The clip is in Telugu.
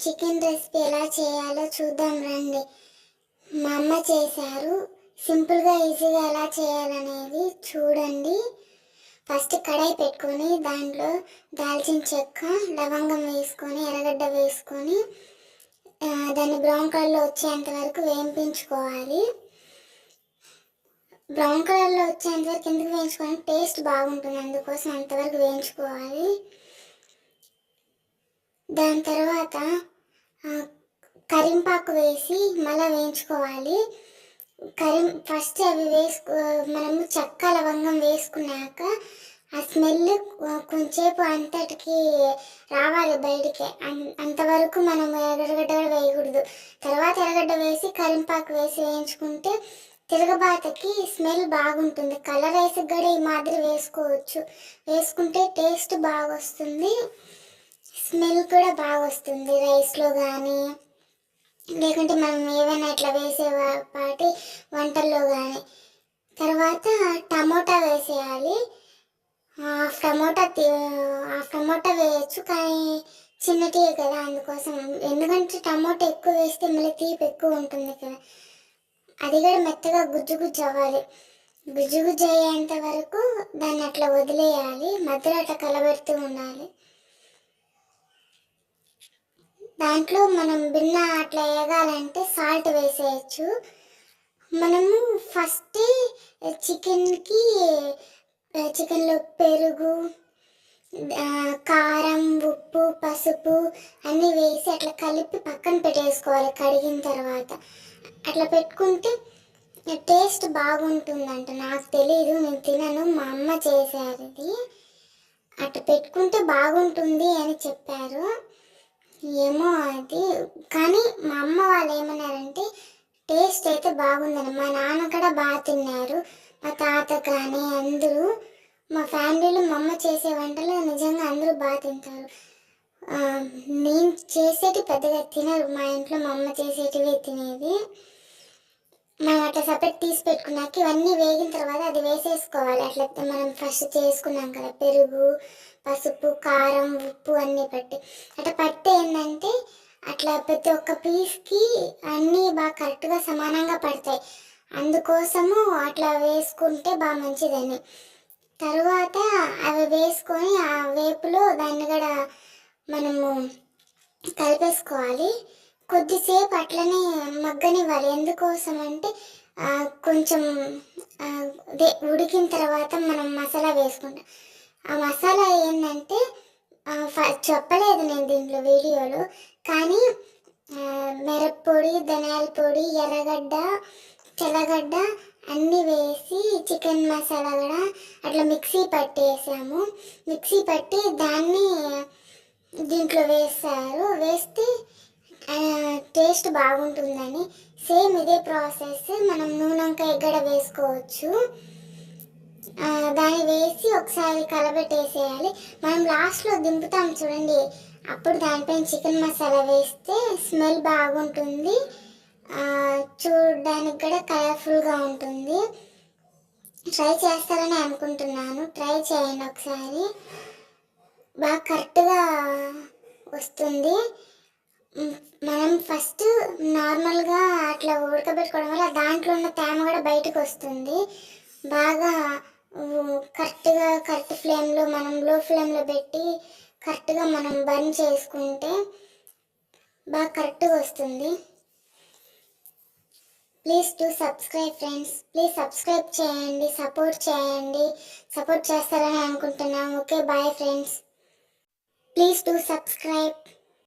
చికెన్ రెసిపీ ఎలా చేయాలో చూద్దాం రండి. మా అమ్మ చేశారు. సింపుల్గా ఈజీగా ఎలా చేయాలనేది చూడండి. ఫస్ట్ కడాయి పెట్టుకొని దాంట్లో దాల్చిన చెక్క, లవంగం వేసుకొని, ఎర్రగడ్డ వేసుకొని దాన్ని బ్రౌన్ కలర్లో వచ్చేంత వరకు వేయించుకోవాలి. బ్రౌన్ కలర్లో వచ్చేంత వరకు ఎందుకు వేయించుకోవాలి, టేస్ట్ బాగుంటుంది, అందుకోసం అంతవరకు వేయించుకోవాలి. దాని తర్వాత కరింపాకు వేసి మళ్ళీ వేయించుకోవాలి. ఫస్ట్ అవి మనము చెక్క లవంగం వేసుకున్నాక ఆ స్మెల్ కొంచెంసేపు అంతటికి రావాలి బయటికి, అంతవరకు మనం ఎర్రగడ్డ వేయకూడదు. తర్వాత ఎర్రగడ్డ వేసి కరింపాకు వేసి వేయించుకుంటే తిరగబాతకి స్మెల్ బాగుంటుంది. కలర్ వేసి కూడా ఈ మాదిరి వేసుకోవచ్చు, వేసుకుంటే టేస్ట్ బాగా వస్తుంది, స్మెల్ కూడా బాగా వస్తుంది రైస్లో కానీ, లేకుంటే మనం ఏవైనా ఇట్లా వేసే పాటి వంటల్లో కానీ. తర్వాత టమోటా వేసేయాలి. హాఫ్ టమోటా వేయచ్చు, కానీ చిన్నటి కదా అందుకోసం. ఎందుకంటే టమోటా ఎక్కువ వేస్తే మళ్ళీ తీపి ఎక్కువ ఉంటుంది కదా. అది కూడా మెత్తగా గుజ్జు అవ్వాలి. గుజ్జు అయ్యేంత వరకు దాన్ని అట్లా వదిలేయాలి, మధ్యలో అట్లా కలబెడుతూ ఉండాలి. దాంట్లో మనం బిన్న అట్లా వేగాలంటే సాల్ట్ వేసేయచ్చు. మనము ఫస్ట్ చికెన్లో పెరుగు, కారం, ఉప్పు, పసుపు అన్నీ వేసి అట్లా కలిపి పక్కన పెట్టేసుకోవాలి. కడిగిన తర్వాత అట్లా పెట్టుకుంటే టేస్ట్ బాగుంటుందంట. నాకు తెలీదు, నేను తినను, మా అమ్మ చేశారు ఇది. అట్లా పెట్టుకుంటే బాగుంటుంది అని చెప్పారు. ఏమో అది, కానీ మా అమ్మ వాళ్ళు ఏమన్నారంటే టేస్ట్ అయితే బాగుందని. మా నాన్న కూడా బాగా తిన్నారు, మా తాత కానీ అందరూ. మా ఫ్యామిలీలో మా అమ్మ చేసే వంటలు నిజంగా అందరూ బాగా తింటారు. నేను చేసేటి పెద్దగా తినరు మా ఇంట్లో, మా అమ్మ చేసేటివి తినేది. మనం అట్లా సపరేట్ తీసి పెట్టుకున్నాక ఇవన్నీ వేగిన తర్వాత అది వేసేసుకోవాలి. అట్లా మనం ఫస్ట్ చేసుకున్నాం కదా, పెరుగు, పసుపు, కారం, ఉప్పు అన్నీ అట్లా పట్టి ఏంటంటే అట్లా ప్రతి ఒక్క పీస్కి అన్నీ బాగా కరెక్ట్గా సమానంగా పడతాయి. అందుకోసము అట్లా వేసుకుంటే బాగా మంచిదని. తర్వాత అవి వేసుకొని ఆ వేపులో దాన్ని కూడా మనము కలిపేసుకోవాలి. కొద్దిసేపు అట్లనే మగ్గనివ్వాలి. ఎందుకోసం అంటే కొంచెం ఉడికిన తర్వాత మనం మసాలా వేసుకుంటాం. ఆ మసాలా ఏంటంటే చెప్పలేదు నేను దీంట్లో వీడియోలో, కానీ మిరప్పొడి, ధనియాల పొడి, ఎర్రగడ్డ, తెల్లగడ్డ అన్నీ వేసి చికెన్ మసాలా కూడా అట్లా మిక్సీ పట్టేసాము. మిక్సీ పట్టి దాన్ని దీంట్లో వేస్తే టేస్ట్ బాగుంటుందని. సేమ్ ఇదే ప్రాసెస్ మనం నూనె వంకాయ కూడా వేసుకోవచ్చు. దాన్ని వేసి ఒకసారి కలబెట్టేసేయాలి. మనం లాస్ట్లో దింపుతాం చూడండి, అప్పుడు దానిపైన చికెన్ మసాలా వేస్తే స్మెల్ బాగుంటుంది, చూడడానికి కూడా కలర్ఫుల్గా ఉంటుంది. ట్రై చేస్తారని అనుకుంటున్నాను, ట్రై చేయండి ఒకసారి, బాగా కరెక్ట్గా వస్తుంది. మనం ఫస్ట్ నార్మల్గా అట్లా ఉడకబెట్టుకోవడం వల్ల దాంట్లో ఉన్న తేమ కూడా బయటకు వస్తుంది. బాగా కరెక్ట్ ఫ్లేమ్లో, మనం లో ఫ్లేమ్లో పెట్టి కరెక్ట్గా మనం బర్న్ చేసుకుంటే బాగా కరెక్ట్గా వస్తుంది. Please to subscribe friends, please subscribe చేయండి, సపోర్ట్ చేస్తారని అనుకుంటున్నాను. Okay, bye friends, please to subscribe.